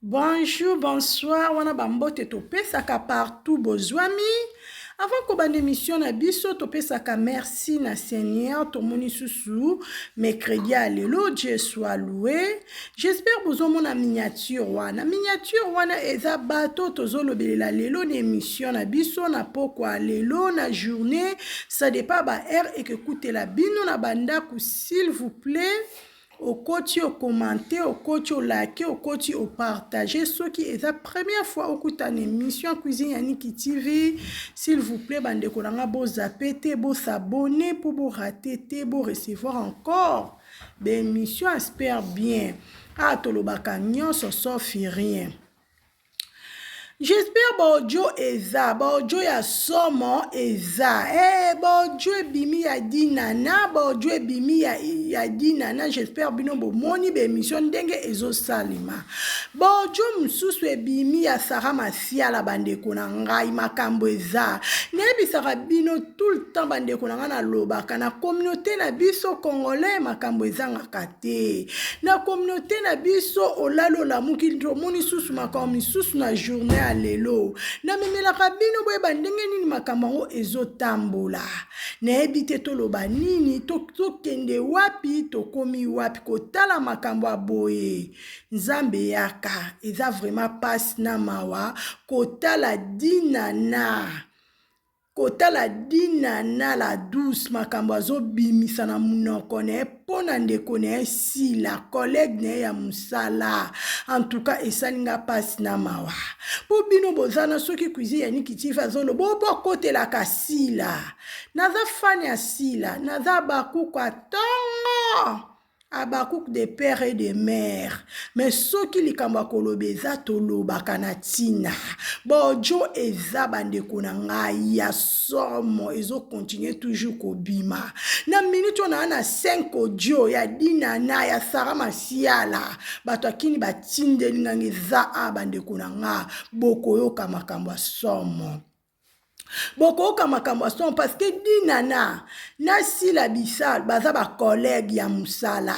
Bonjour, bonsoir, wana bambote topesaka partout bozwami. Avant ko bande émission na biso topesaka merci na Seigneur tomoni susu mercredi à lelo Dieu soit loué. J'espère bozomona miniature wana eza bato tozolobelela lelo na émission na biso na pokwa lelo na journée ça dépend ba heure et que kutela bino na bandaku s'il vous plaît. Au côté au commenter, au côté au liker, au côté au partager. Ceux qui est la première fois au côté d'une émission Cuisine Yannick TV, s'il vous plaît, bande kolanga bo zapete, bo s'abonner pour bo rater, bo recevoir encore. Ben émission espère bien. Ah tolobaka nyonso sauf rien. J'espère bojo eza, bojo ya somo eza. Bojo bimi ya dinana, bojo bimi ya dinana. J'espère bino bo moni be émission ndenge ezo salima. Bojo msusu bimi ya Sarah Masia la bande kona ngai makambo eza. Nebi sara bino tout le temps bande kona nga na lobaka na communauté na biso congolais makambo eza ngakate. Na communauté na biso olalo la muki ndo moni susu makambo susu na journée lelo na memelaka bino boyeba ndenge nini makambo yango ezotambola nayebi te toloba nini tokende wapi tokomi wapi kotala makambo ya boye nzambe yaka eza vraiment pasi na mawa kotala dinana la douce makambo azobimisa na munoko ne pona ndeko ne sila collègue ne ya musala en tout cas esalinga pasi na mawa po bino bozana soki Cuisine Yannick TV azolo bo kotelaka sila naza fan ya sila naza bakuku atongo Abakouk de père et de mère. Mais ceux qui li kamba kolobeza tolobaka na tina. Bojo eza bande konanga ya somo ezo continuer toujours kobima. Na minute on a 5 audio ya dinana ya Sarah Masiala. Bato akini batinde lingangeza bande konanga bokoyoka makambo ya somo. Bokoyoka makambo son parce que dinana na sila bisal baza ba collègue ya musala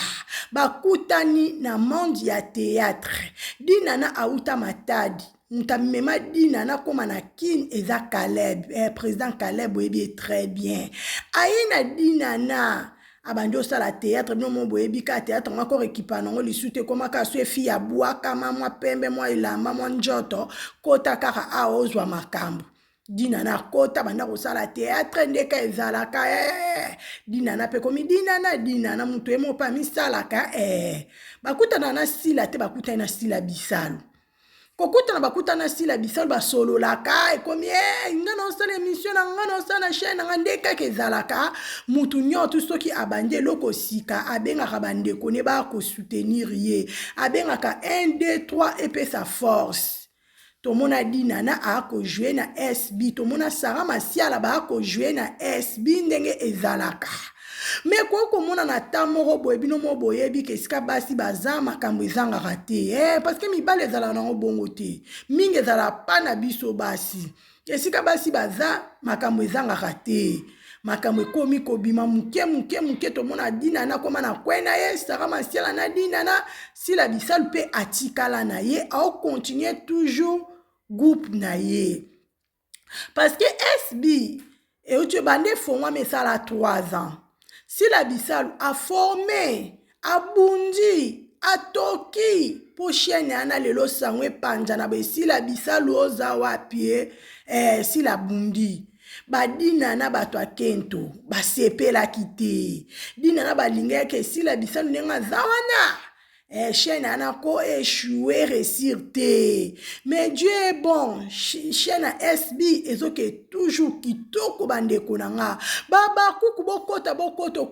bakutani na monde ya théâtre dinana auta matadi Mtamema dinana koma na kin eza Caleb président Caleb oyebi très bien aina dinana abandi osala théâtre bino mo boyebi ka théâtre ngako rekipa nango lisute koma ka so efi ya bwaka mwa pembe mwa ilamba mwa njoto kota kaka aozwa makambo dinana kota banda kosala théâtre ndeka ezalaka dinana pe komi dinana mutu emo pa misalaka bakutana na sila te bakutana na sila bisalu kokutana bakutana na sila bisalu basololaka ekomi nga na osala émission na nga na osala chaîne nga ndeka ezalaka mutu nyoto soki abandi eloko sika abengaka bandeko ne ba ko soutenir ye abengaka 1 2 3 epesa force tomona dinana ako jouer na SB tomona Sarah Masiala ba ako jouer na SB ndenge ezalaka mais ko mona na tamoro boye bino mo boyebi ke sika basi baza makambo ezangaka te parce que mibale ezala nango bongo te mingi ezala pa na biso basi esika basi baza makambo ezangaka te makambo ekomi kobima muke tomona dinana koma na kwena ye Sarah Masiala na dinana sila bisalu pe atikala na ye au continuer toujours groupe na ye parce que SB et tu bande fongwa mesala 3 ans si la bisalu a formé abundi atoki po chaîne ana lelo sangwe panja na be si la bisalu oza wapi si la bundi badina na bato akento basepela kite dina na balinga ke si la bisalu nenga zawana chaîne anako échoué réussir te mais Dieu est bon chaîne SB ezoke toujours kitoko bandeko nanga baba kuku bokota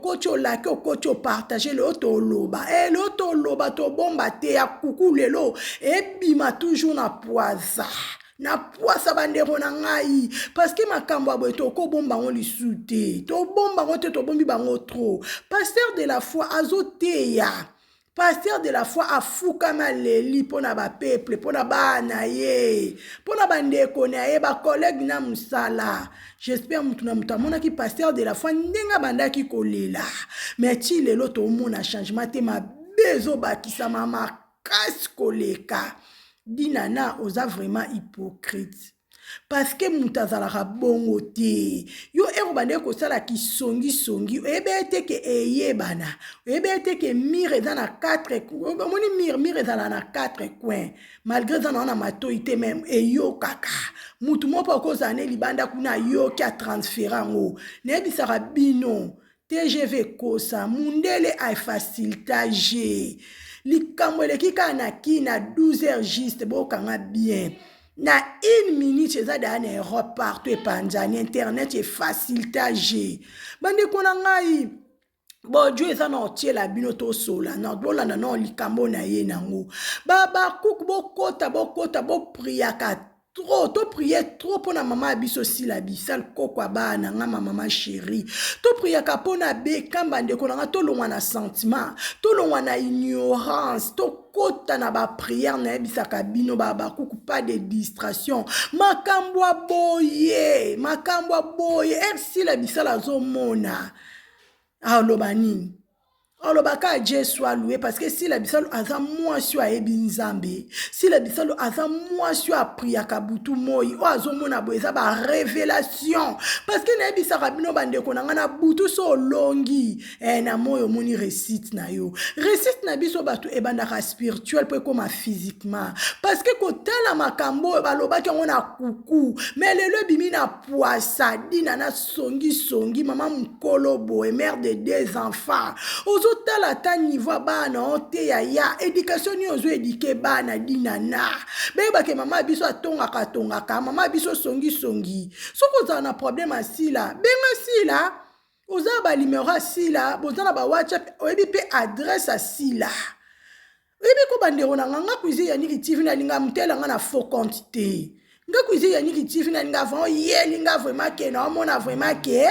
kocho like kocho partager le otoloba le otoloba to bomba te ya kuku lelo ebima toujours na poisa na poisa bandeko na ngai parce que makambo aboye toko bomba ngo lisute to bomba ngo te to bombi bango trop pasteur de la foi azoteya pasteur de la foi afukama leli pona ba peuple pona bana ye pona bandeko na ye ba collègue na musala j'espère mutu na mutu amona ki pasteur de la foi ndenga bandaki kolela mais ti lelo to mona changement te mabezo bakisa mama kasi koleka dinana oza vraiment hypocrite. Parce que mutazalaka bongo te yo ekobande kosala kisongi oyebe ete ke eyebana oyebe ete ke mire eza na 4 omoni mire ezala na 4 coin malgré eza na matoi te même eyokaka mutu moko akozala ne libanda kuna ayoki atransfere yango nayebisaka bino TGV kosa mundele afacilitage likambo eleki kaka na kina 12h juste bokanga bien na 1 minute eza daya na Europe partout epanzani internet efacilitage bandeko na ngai bodio eza na otiela bino tosola na bolanda na likambo na ye nango bakuku bokota bopriaka trop to prier trop pona mama biso sila bisal kokwa bana nga mama chérie to priaka pona bekamba ndeko na nga to longwa na sentiment to longwa na ignorance to kota na ba prière na bisaka bino bakuku pas de distraction makambo boye sila bisala zo mona aloba nini alobaka Dieu soit loué parce que si la bisalo aza mwasi ayebi nzambe si la bisalo aza mwasi apriaka butu moi o azomona boye eza ba révélation parce que nayebisaka bino bandeko na nga na butu so olongi na moi omoni récite na yo récite na biso bato ebandaka spirituel po ekoma physiquement parce que kotala makambo oyo balobaki yango na kuku mais lelo ebimi na poisa dina na songi mama mokolo boye mère de 2 enfants tala ta niveau bana ote ya éducation ni ozo éduquer bana dinana beba ke mama biso atongaka mama biso songi soko za na problème asila benga sila oza ba numéro asila bozana ba WhatsApp oyebi pe adresse asila oyebi ko bandero na nga cuisine ya Niki TV na linga mutela nga na faux quantité nga cuisine ya Niki TV na linga vraiment ye linga vraiment ke na mona vraiment ke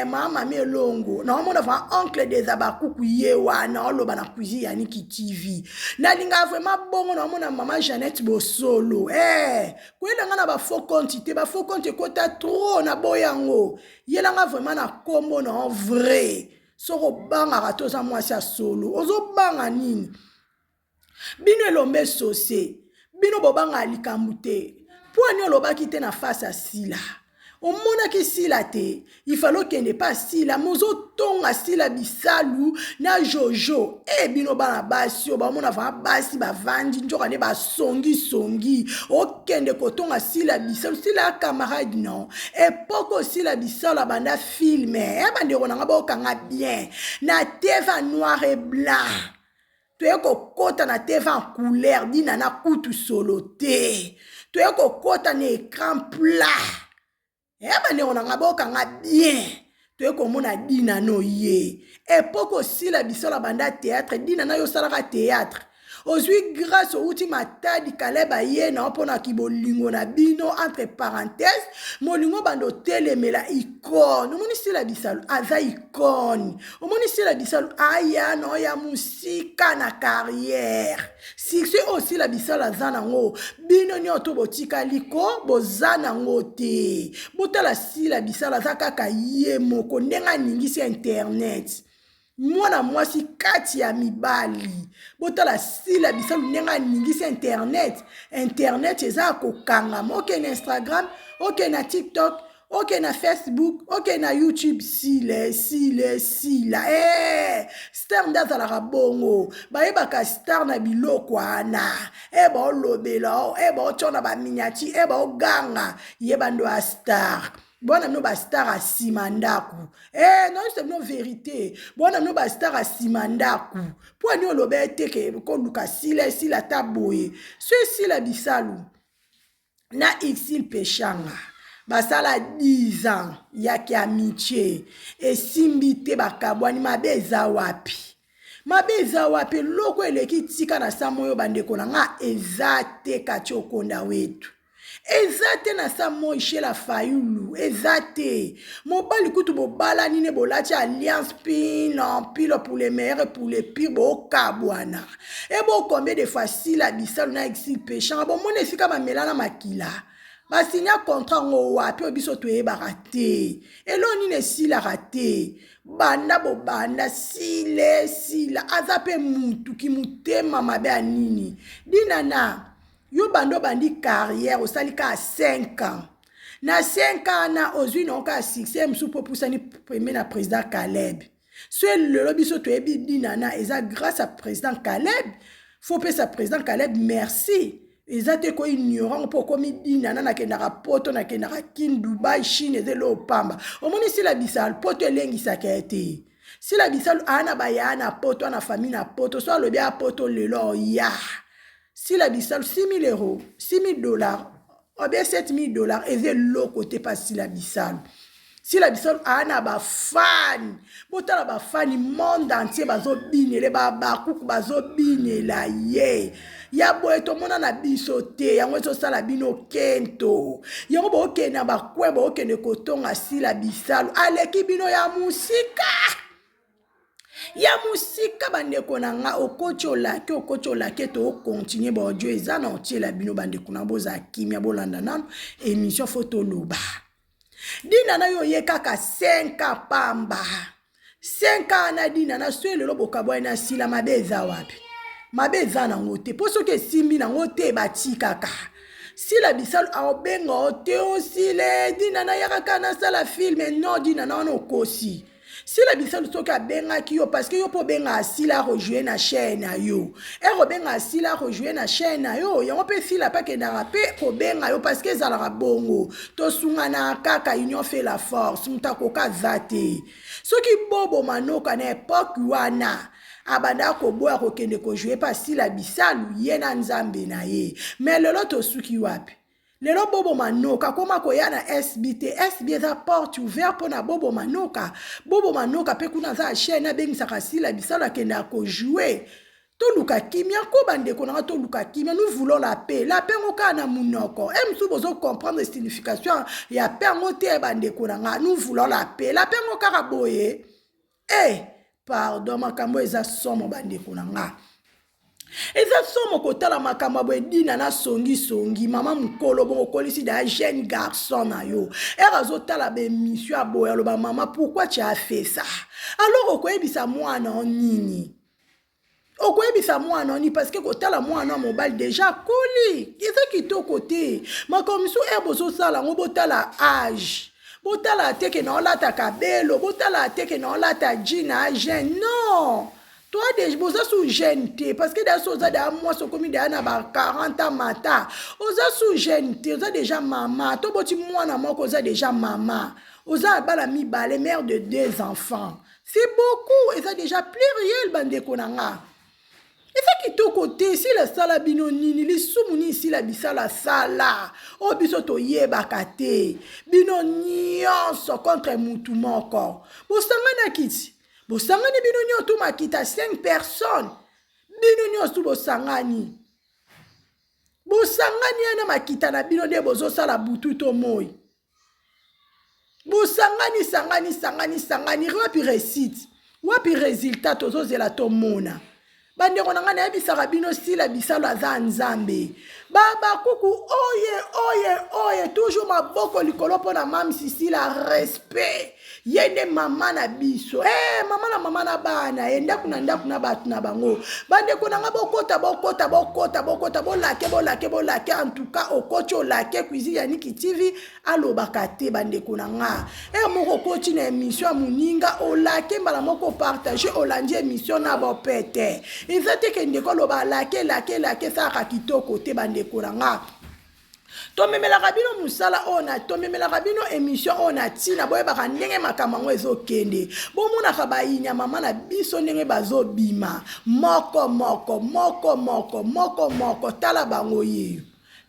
mama melongo na mona vraiment oncle des abakuku ye wana oloba na cuisine ya Niki TV na linga vraiment bongo na mona mama Jeannette Bosolo kwela nga na ba faux quantité kota trop na boyango yela nga vraiment na kombo na vrai soko banga katoza mwasi ya solo ozo banga nini bino elombe sose bino bobanga likambu te poani olobaki te na face ya sila omonaki sila te ifalo kende pa sila mozotonga sila bisalu na jojo bino bana basi o bamona va basi bavandi njoka ne basongi okende kotonga sila bisalu sila camarade non epoko sila bisalu abanda filme bandeko nanga bokanga bien na TV noir et blanc toye kokota na TV en couleur dina na kutu solo te toye kokota na écran plat bandeko nanga bokanga bien toye komona dina no ye epoko sila bisola banda théâtre dina na yo salaka théâtre ozwi grâce outi matadi kaleba ye na opona kibolingo na bino entre parenthèses molingo bando telemela icône omoni sila bisalu aza icône omoni sila bisalu aya no ya musika na carrière succès aussi la bisalu aza nango bino nyoto botika liko boza nango te botala sila bisalu aza kaka ye moko ndenga ningisi internet mwana mwasi kati ya mibali botala sila bisalu ndenga ningisi internet eza kokangama oke na Instagram oke na TikTok oke na Facebook oke na YouTube sila star ndazalaka bongo bayebaka star na biloko wana baolobela baotiona baminyati baoganga yeba ndo ya star bona mno ba star a simandaku non c'est no vérité bona mno ba star a simandaku po ani olobe teke ko luka sila taboye sila bisalu na Xil Pechanga basala 10 ans yaki amitié esimbi te bakabwani mabeza wapi loko eleki tika na samoyo bandeko na nga ezate kati okonda wetu ezate na sa moishela fayulu ezate mobali kutu bobala nine bolati alliance pile pour les meilleurs et pour les pires bokabwana combien de fois sila bisalu na Xil Pechanga bomona esika bamelana makila basinya contrat ngo wapi obiso toyebaka te elo nini esilaka te banda bobanda sila aza pe mutu ki mutema mabe ya nini dinana yo bando bandi carrière osalika à 5 ans na 5 ans na ozwi nonka succès msu po pusani premier na président Caleb so lelo biso toyebi dinana eza grâce à président Caleb faut pesa président Caleb merci eza te ko ignorant po komi dinana nakendaka poto nakendaka kin Dubai Chine ezelo pamba omoni si la bisal poto elengisaka ete si la bisal ana baya na poto na famille na poto so alobi a poto lelo ya si la bisal 6 000 euros 6 000 dollars ou bien 7 000 dollars et c'est l'autre côté pas si la bissal ana ba fan botala ba fan monde entier bazo binele ba kuku bazo binela ye ya boye to mona na biso te yango so sala bino kento yango bo okena ba kwe bo okene kotonga si la bissal aleki bino ya musika bandeko na nga okotolake to continue ba audio eza na otiela bino bandeko na boza kimia bolanda nano émission photo loba dina na yo ye kaka 5 ans pamba 5 ans na dina na swele loboka boy na sila mabeza wapi mabeza na ngote poso ke simbi na ngote batikaka si la bisal a obenga te osile dina na yaka na sala film non dina na no kosi si la bisal soki abengaki yo parce que yo po benga asila rejoindre na chaîne yo benga asila rejoindre na chaîne yo yango pe fila pa kendaka pe ko benga yo parce que ezalaka bongo to sungana kaka union fait la force mutakoka zate soki bobo manoka na époque wana abanda ko boya ko kende ko jouer pa si la bisal ye na nzambe na ye mais lelo to suki wapi lelo bobo manoka koma koyana SBT eza porte ouverte pona bobo manoka pe kuna za chaîne abengisaka sila bisala kenda ko jouer to luka kimia ko bandeko na to luka kimia nous voulons la paix ngoka na munoko msu bozo comprendre signification ya paix ngote bandeko na nous voulons la paix ngoka ka boye pardon makambo eza somo bandeko na nga eza somo kotala makambo bwedina na songi mama mukolo bongo kolisi da jeune garçon na yo azotala be mission aboya loba mama pourquoi tu as fait ça alors okoyebisa mwana nini parce que kotala mwana mobile déjà koli eza kitoko te makomiso bozo sala ngo botala âge botala teke na olata kabelo botala teke na olata jina jeune non toi déjà boza sous jeune parce que dans ça da moi so komi da na ba 40 ans mata oza sous jeune oza déjà maman to boti mwana moko oza déjà maman oza bala mi balé mère de 2 enfants c'est beaucoup et ça déjà pluriel bandeko nanga et ça qui to côté si la sala bino nini li sumuni si la bisala sala o biso to yebaka te bino nyonso contre mutu moko bosangana kiti bosangani bino nyoto makita 5 personnes bino nyoto bosangani ana makita na bino de bozo sala butu to moi bosangani sangani wapi résultat tozo zela to mona bandeko na ngana yebisaka bino sila bisalo aza nzambe baba kuku oye toujours maboko likolo pona mam sisila respect yende mama na biso mama na bana ndaku na batu na bango bandeko na nga bokota bolake en tout cas okocho lake cuisine ya Niki TV alobaka te bandeko na nga moko koti na émission muninga olake mbala moko partager olandi émission na bopete ezate ke ndeko loba lake saka kitoko te bandeko na nga to memela kabino musala ona to memela kabino émission ona tina boye baka ndenge makamango ezokende bomona kabayinya mama na biso ndenge bazobima moko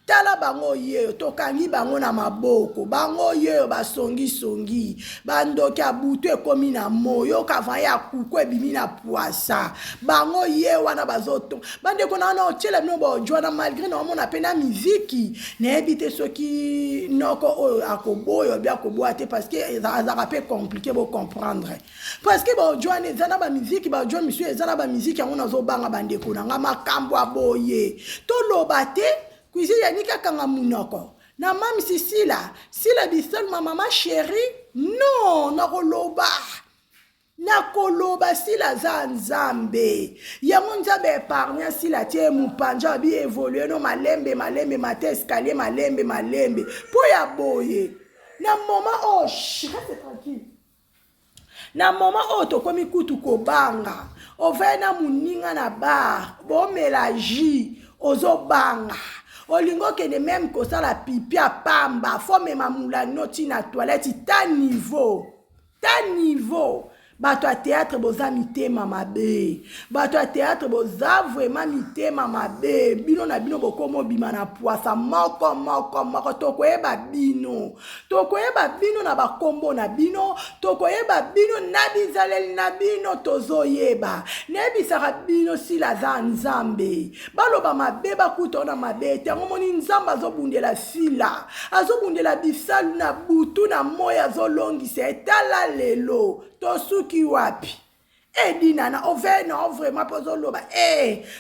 tala bango yeyo tokangi bango na maboko bango yeyo basongi bandoki abutu ekomi na moyo kava ya kuku ebimi na poisa bango ye wana bazoto bandeko na otiela bino bojwana malgré na omona pe na miziki nayebi te soki noko oyo akoboya bia koboya te parce que ezalaka pe compliqué bo comprendre parce que bojwana eza na bamiziki bajwa misu eza na bamiziki yango nazobanga bandeko na nga makambo aboye toloba te cuisine ya Nika kanga munoko na mami sila bisol mama chérie non nakoloba nakoloba sila za nzambe yango nzambe épargne sila tie mupanja bi évoluer no malembe mate escalier malembe po ya boye na moment reste tranquille na moment tokomi kutu kobanga ovai na muninga na bar bomela jus ozobanga olingo kende même kosala pipi a pamba fo mema mulangi no ntina toilette ta niveau bato ya théâtre boza mitema mabe bato ya théâtre boza vraiment mitema mabe bino na bino bokomo bima na poasa moko tokoyeba bino na bakombo na bino tokoyeba bino na bizaleli na bino tozoyeba nayebisaka bino sila za nzambe baloba mabe bakuta na mabe te yango moni nzambe azobundela sila azobundela bisalu na butu na moya azolongisa etala lelo tosuki wapi edinana ovena vraiment pozoloba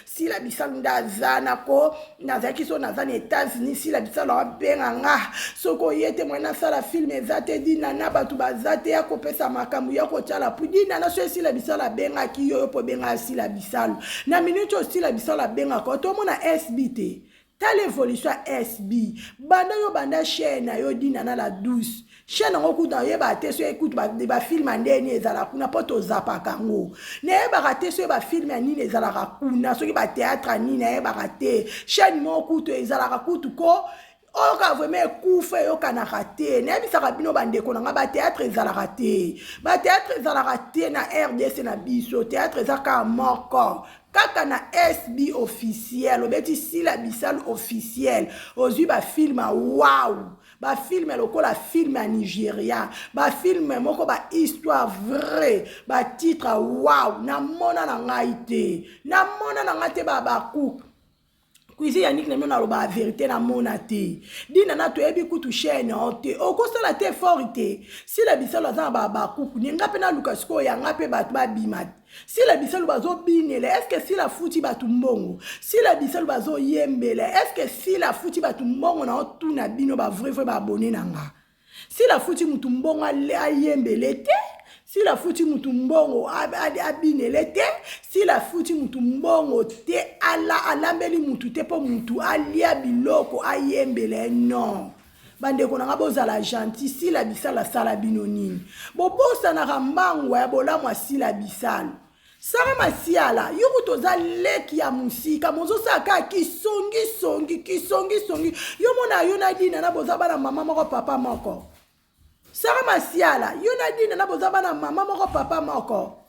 sila bisalu ndazana ko nazaki so nazana États-Unis sila bisalu abenga nga soko yete mwana sala film ezate dinana batu bazate ya kopesa makambu ya kotala pudina so sila bisalu abenga ki yo po benga sila bisalu na minute sila bisalu abenga ko to mona SBT tale évolution SB banda yo banda chaîne yo dinana la douce chaîne ngo kuta yeba te so écoute ba film ndeni ezala kuna poto zapaka ngo ne yeba te so ba film nini ezala kuna so ki ba théâtre nini yeba te chaîne mo kuto ezala kutu ko oka vraiment kufa yo kana raté ne bisaka bino bande ko nga ba théâtre ezala te ba théâtre ezala te na RDC na biso théâtre ezaka moko kaka na SB officiel obeti sila bisalu officiel ozui ba film wow ba film lokola film à Nigeria ba film moko ba histoire vraie ba titre wow na mona na ngai te ba cook kuizi yannick na mona loba vérité na mona te dina na to ebi kutu chaîne te okosala te forte si la bisalo za ba cook ni ngape na Lucas ko ya ngape ba bimat si la bisalo bazo binele est-ce que si la futi batu mbongo si la bisalo bazo yembele est-ce que si la futi batu mbongo na otuna bino ba vrai ba abonné nanga si la futi mutu mbongo ayembele te si la futi mutu mbongo abinele te si la futi mutu mbongo te alambeli mutu te po mutu alia biloko ayembele non bande ko nanga bozala gentil si la bisala sala bino nini bobosa na rambango ya bolamwa si la bisala sara masiala yoko toza leki ya musika mozo saka kisongi yo mona yo na dina na boza bana mama moko papa moko sara masiala yo na dina na boza bana mama moko papa moko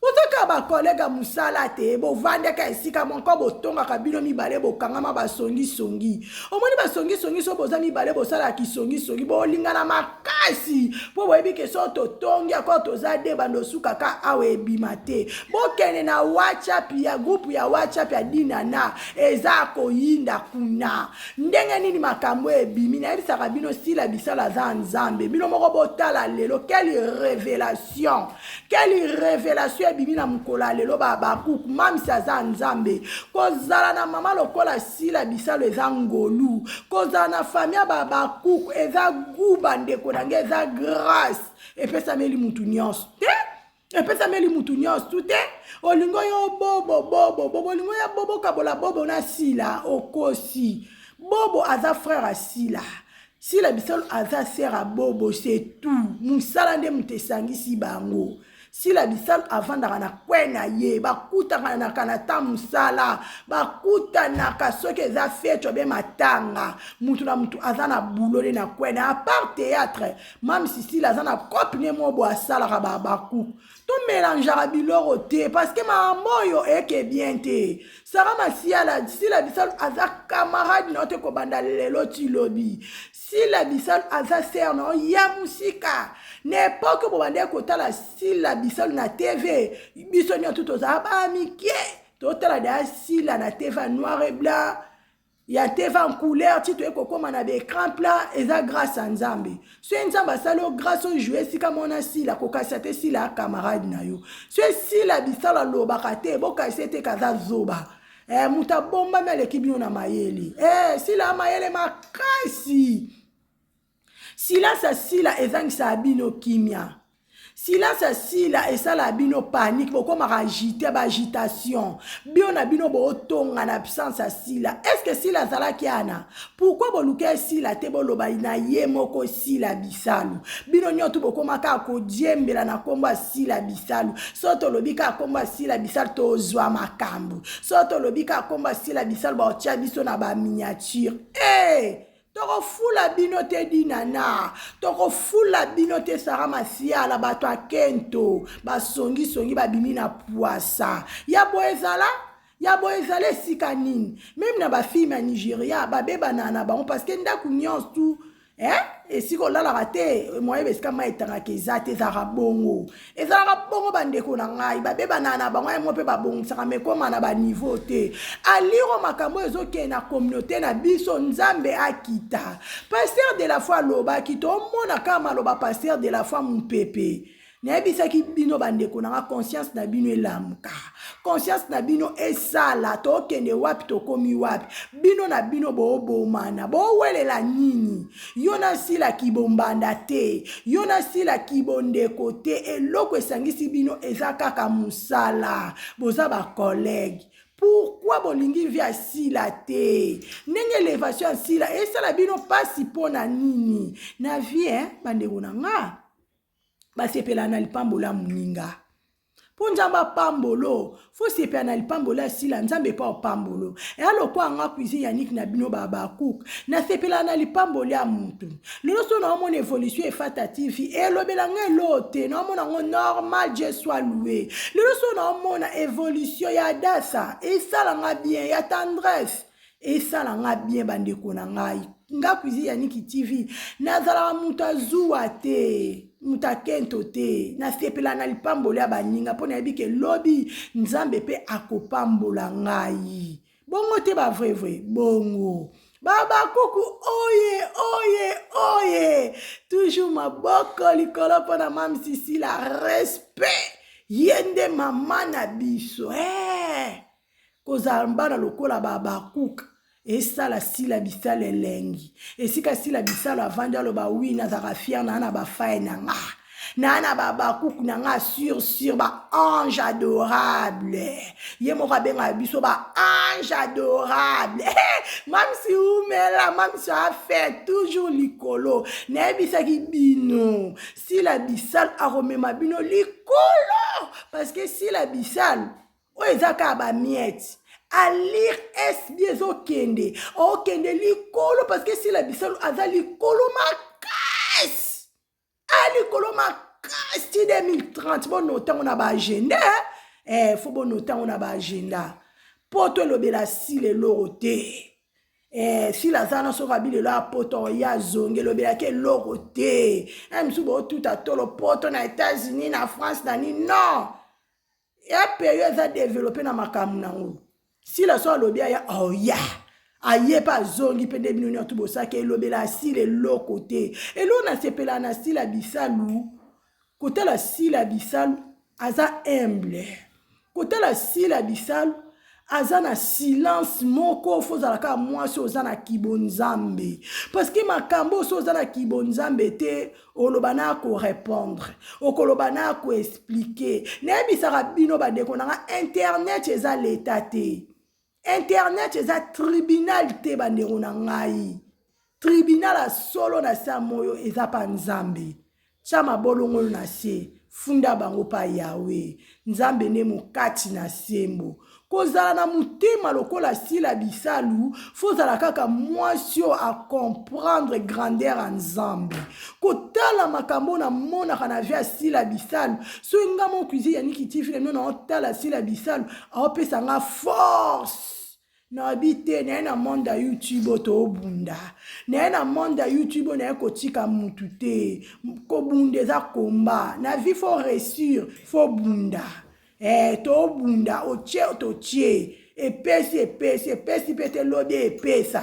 Otoka ba kolega musala te bo vande ka esika monko bo tonga ka bino mibale bo kangama ba songi omoni ba songi so boza mibale bo sala ki songi bo lingana makasi po boyebi ke so to tongi ako to za de bando suka ka awe bimate bo kene na WhatsApp ya group ya WhatsApp ya dinana eza ko yinda kuna ndenge nini makambo ebimi na ebisa ka bino sila bisala za nzambe bino moko botala lelo quelle révélation bimina mukola lelo baba kuku mamisa za nzambe kozala na mama lokola sila bisalo eza ngolu kozala na famia baba kuku eza guba ndeko nange eza grâce epesa meli mutu nyonso te olingo yo bobo olingo ya bobo kabola bobo na sila okosi bobo aza frère a sila bisalo aza sœur a bobo c'est tout musala nde mutesangisi bango si la bisal avant na kwena ye bakutana na kanata musala bakutana kasoke za fecho be matanga mutu na mutu azana boulot na kwena à part théâtre même si la zana copine mo bo asala ka baku to mélange biloro te parce que ma moyo eke bien te sara masiala si la bisal aza camarade note ko banda lelo ti lobi si la bisal aza sœur no ya musika n'époque bo bande ko tala si la bisal na TV biso nyo tout oza ba mikie to tala da si la na TV noir et blanc ya TV en couleur ti to ekokoma na be écran plat eza grâce à nzambe so nzamba salo grâce au jouer si kama on a si la kokasa te si la camarade na yo so si la bisal loba kate boka sete kaza zoba muta bomba mele kibino na mayele si la mayele makasi sila sa sila ezangisa bino kimia silence asila esala bino panique bokoma agité agitation bio na bino botonga na absence asila. Est-ce que sila azalaki ana? Pourquoi boluka sila te boloba na ye moko sila bisalu? Bino nyoto bokomaka kodiembela na kombo sila bisalu. Soto lobika kombo sila bisalu tozwa makambo. Soto lobika kombo sila bisalu ba otia biso na ba miniature. Toko fula bino te dinana. Toko fula bino te Sara Masiala bato akento. Ba songi ba bimi na poisa. Ya boezala? Ya boezala esika nini? Même na ba fille na Nigeria ba beba na ba parce que ndaku nyonso tout. Et si ko lala rate moi beska ma etanga kezate za bongo. Ezala bongo bandeko na ngai ba beba na ba moi mo pe ba bongo saka me koma na ba niveau te. Aliro makambo ezoke na communauté na biso nzambe akita. Pasteur de la foi loba kito mona kama loba pasteur de la foi mon pépé. Nebisaki bino bandeko na conscience na bino elamuka. Conscience na bino esala to kende wapi to komi wapi. Bino na bino boobomana. Bowelela nini. Yona sila kibombanda te. Yona sila kibondeko te. Eloko esangisi bino ezakaka musala. Boza ba collègue. Pourquoi bolingi via sila te? Nenge élévation sila esala bino pasi pona nini. Na vie bandeko na nga. Basepela na lipambola muninga. Ponjamba pambolo, faut sepela na lipambola sila nzambe pa pambolo. E aloko anga cuisine Yannick na bino baba cook. Na sepela na lipambola mutu. Lelo so na mon évolution efatative e lobela ngelote na mon ngo normal je sois loué. Lelo so na mon évolution ya dasa e sala nga bien ya tendresse. Et ça l'a bien bandeko na ngai. Nga cuisine Yannick TV. Nazala mutazuwa te. Mutakento te. Na sepela na lipambola ya baninga. Pona yabike lobby. Nzambe pe akopambola ngai. Bongo te ba vrai. Bongo. Baba kuku oye. Toujours ma boko likolo pona mam sisi la respect. Yende mama na biso. Kozambana lokola baba kuka. Esala sila bisala elengi. Esika sila bisala avanda lo ba oui na zaka fier na ba faye na nga. Na na baba kuku na nga sur ba ange adorable. Ye mo benga biso ba ange adorable. Même si ou mela, même si a fait toujours likolo. Na bisa ki bino. Sila bisala aromema bino likolo. Parce que sila bisala o ezaka ba miette. A lire es biezo kende. O kende likolo parce que si la bisalo aza likolo makas. A likolo makas ti 2030 bon noter on a ba agenda. Faut bon noter on a ba agenda. Poto lobela si le lorote. Si la zana so rabile la poto ya zonge lobela ke lorote. Msubo tout a tolo poto na États-Unis na France na ni non. Ya période a développé na makamu na ngo. Si la soeur lobia ya oh ya aye pa zongi pende bino tout bosa ke lobela si le lo côté et l'on a sepela na si la bisalu côté la si la bisalu aza humble côté la si la bisalu aza na silence moko fozala ka moi so zana kibonzambe parce que makambo so zana kibonzambe te olobana ko répondre okolobana ko expliquer na bisara bino badeko na internet eza l'état te. Internet eza tribunal te bandeko na ngai. Tribunal a solo na sa moyo eza pa nzambe. Chama bolongo na se funda bango pa Yahweh. Nzambe ne mokati na sembo. Kozala na mutema lokola sila bisalu, fozala kaka mwasio a comprendre grandeur en nzambe. Kotala makambo na mona kana via sila bisalu, so nga mon cuisine Yannick TV non otala sila bisalu, aopesa nga force. Na habite na monde YouTube to bunda. Na monde YouTube na kotika mutute. Ko bundeza komba. Na vie faut réussir, faut bunda. To bunda to tie. Epesi pete lode epesa.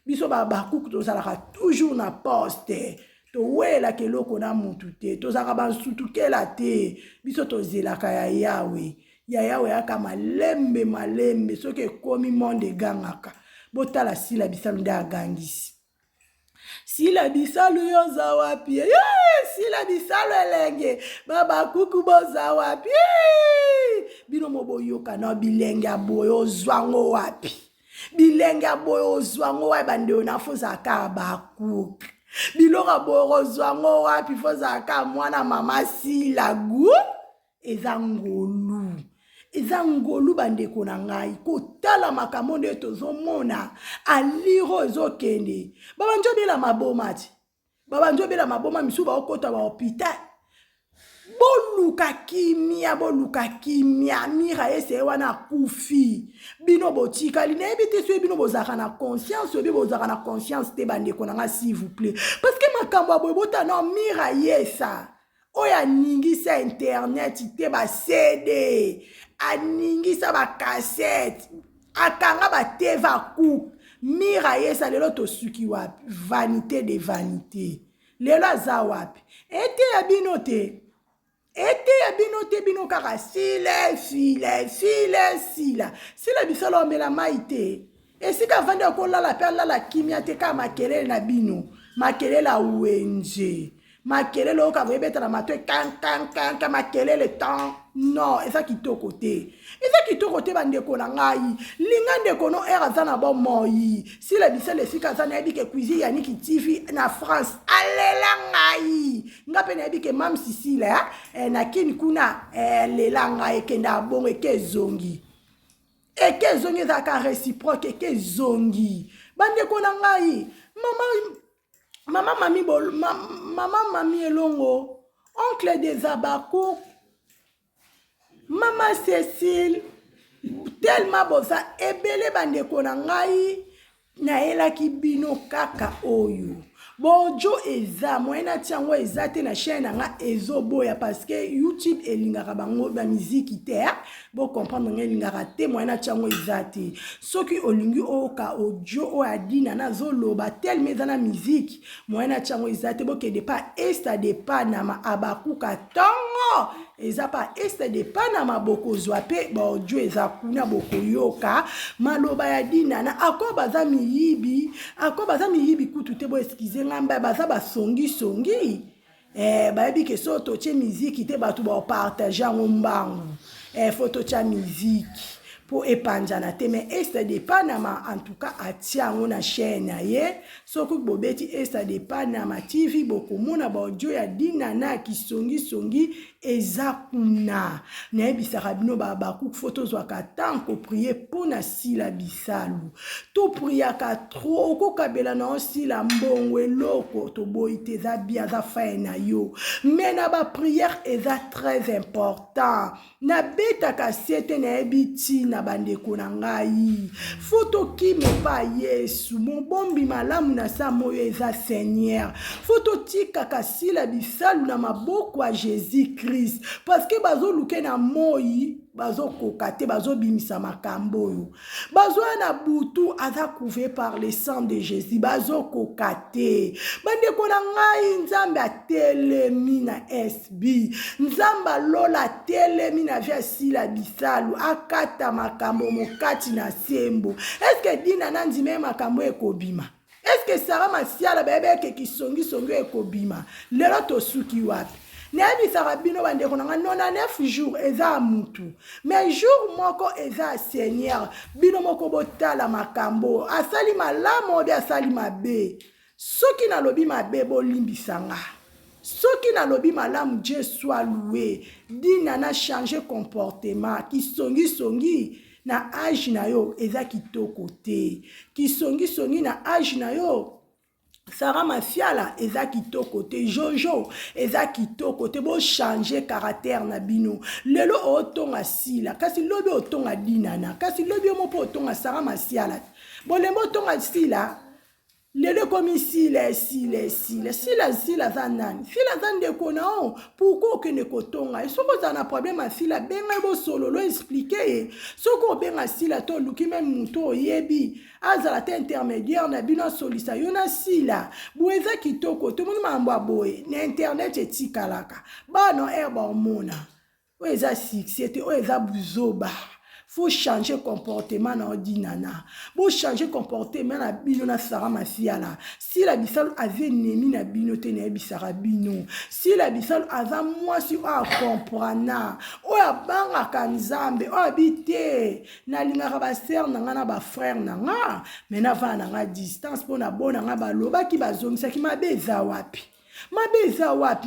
Biso baba kuku to salaka toujours na poste. To wela ke loko na mutute. To zaka ban sutuke la te. Biso to zelaka ya Yahweh. Yahweh aka malembe soke komi monde gangaka botala sila bisalu nda gangisi sila bisalu yoza wapi sila bisalu elenge baba kuku boza wapi bino moboyoka na bilenge aboyo ozwango wapi bilenge aboyo ozwango wapi bandeo na foza ka bakuku biloko aboyo ozwango wapi foza ka mwana mama sila gu eza ngolu bandeko na ngai kotala makambo nde tozomona aliro ezokende babanjo bela maboma ti babanjo bela maboma misu baokota bahôpital boluka kimia mira ese wana kufi bino botikali nayebi te soki bino bozalaka na conscience oyebi bozalaka na conscience te bandeko na ngai s'il vous plaît parce que makambo aboye botana mira yesa oyo aningisa internet te ba CD aningisa ba cassette akanga ba TV coupe mira yesa lelo tosuki wapi vanité de vanité lelo aza wapi ete ya bino te bino kaka sila bisala omela mai te esika vande okolala mpe alala kimia te kaka makelele na bino makelele awenje makelele oyo kaka oyebetana matoi kankankanka makelele tan non eza kitoko te bandeko na ngai linga ndeko no ere aza na bomoi sila bisala esika aza nayebi ke cuisine yaniki tv na France alela ngai nga mpe nayebi ke mam sisila nakini kuna lela ngai ekenda bongo ekezongi ezaka réciproque ekezongi bandeko na ngai mama mami elongo oncle des Abakouk mama Cécile tellement boza ebele bandeko na ngai nayelaki bino kaka oyo bojo eza moyena tiango eza te na chaîne nga ezoboya parce que YouTube elingaka bango ba musique te bo comprendre nga elingaka te moyena tiango eza te soki olingi oka audio o adina na zoloba tel mezana musique moyena tiango eza te bo kede pa esta de Panama Abakuka tongo eza pa este de Panama bokozwa pe ba audio eza kuna bokoyoka maloba ya dina na akoba za miyibi kutu te bo eskize ngamba baza basongi bayebi ke so totie miziki te batu ba partager ngombangu photo tia miziki po epanjana te mais este de Panama en tout cas atiango na chaîne na ye soki bobeti este de Panama TV bokomona ba audio ya dina na kisongi eza kuna nayebisaka bino bakuku photo zwaka tanko prier mpona sila bisalu to priaka trop okokabela na osila mbongo eloko toboyi te eza bia aza faye na yo mais na bapriere eza très important nabetaka siete nayebi ntina bandeko na ngai foto kime pa Yesu mobombi malamu na sa moyo eza Seigneur foto tikaka sila bisalu na maboko ya Jésus-Christ parce que bazo luke na moi bazo kokate bazo bimisa makambo yo bazo na butu aza couvert par le sang de Jésus bazo kokate bandeko na ngai nzambe atelemi na SB nzamba lola telemi na via sila bisalu akata makambo mokati na sembo eske dina nandime makambo ekobima eske Sara Masiala bebeke kisongi ekobima lelo tosuki wapi nayebisaka bino bandeko na nga 99 jours eza mutu mais jour moko eza Seigneur bino moko botala makambo asali malamu obi asali mabe soki nalobi mabe bolimbisanga soki nalobi malamu Dieu soit loué dina na changer comportement kisongi na âge na yo eza kitoko te kisongi na âge na yo Sara Masiala eza kitoko te Jojo eza kitoko te bo changer caractère na bino lelo otonga sila kasi lobi otonga dinana kasi lobi omopo otonga Sara Masiala bolembo otonga sila lelo komi sila za nani sila za ndeko na o pourquoi okende kotonga soko za na problème a sila benga bo solo lo expliquer ye soko benga sila to luki même muto oyebi azala te intermédiaire na bino solisa yo na sila boeza kitoko to moni mambo boye na internet etikalaka bano erba omona oeza succès te oeza buzoba faut changer comportement na odi nana bo changer comportement na bino na Sarah Masiala si la bisalo avait nemi na bino te na bisara bino si la bisalo aza mwasi a comprendre o ya banga kanzambe o habite na lingaka ba sœur na nga na ba frère na nga mais na va na nga distance po na bona nga baloba ki bazongisa ki mabeza wapi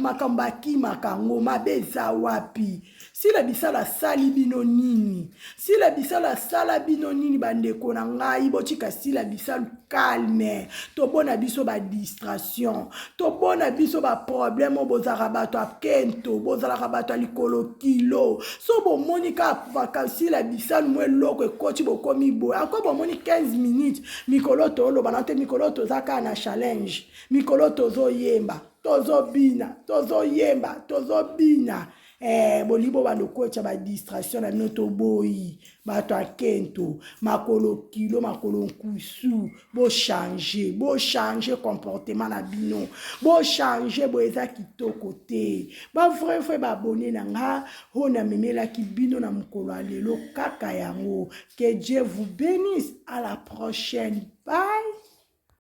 makambo akimaka ngo mabeza wapi si la bisala sali bino nini si la bisala sala bino nini bandeko na ngai botika si la bisala calme to bona biso ba distraction to bona biso ba problème bozaka bato akento bozalaka bato likolo kilo so bomoni ka si la bisala mwe loko ekoti bokomi boye ako bomoni 15 minutes mikolo toloba na te mikolo tozaka na challenge mikolo tozoyemba tozoyemba tozobina bolibo balokotya ba distraction na noto boyi bato akento makolo kilo makolo nkusu bo changer comportement na bino bo changer bo eza kitoko te ba vrai frère ba abonné na nga ho na memela ki bino na mokolo alelo kaka yango que Dieu vous bénisse à la prochaine. Bye.